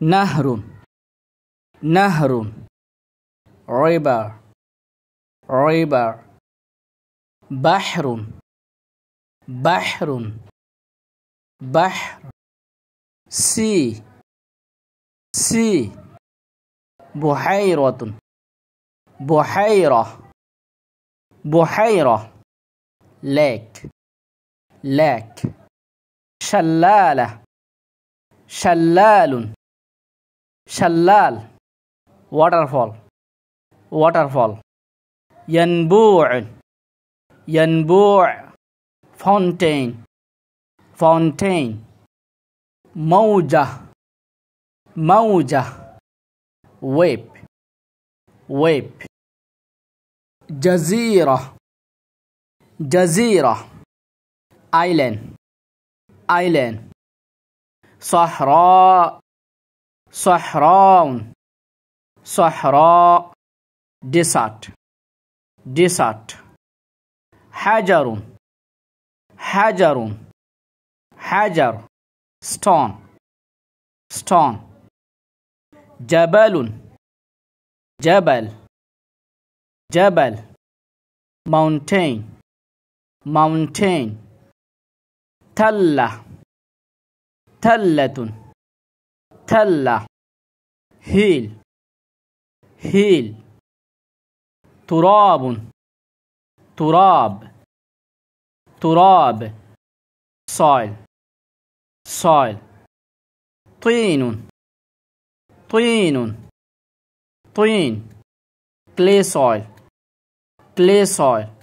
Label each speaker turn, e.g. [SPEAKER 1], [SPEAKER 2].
[SPEAKER 1] نهر نهر river river بحر بحر بحر sea sea بحيرة بحيرة بحيرة lake lake شلالة شلال شلال waterfall waterfall ينبوع ينبوع fountain fountain موجة موجة wave wave جزيرة جزيرة island island صحراء صحراء صحراء desert desert حجر حجر حجر stone stone جبل جبل جبل mountain mountain تلة تلة تلة hill hill تراب تراب تراب soil soil طين طين طين clay soil clay soil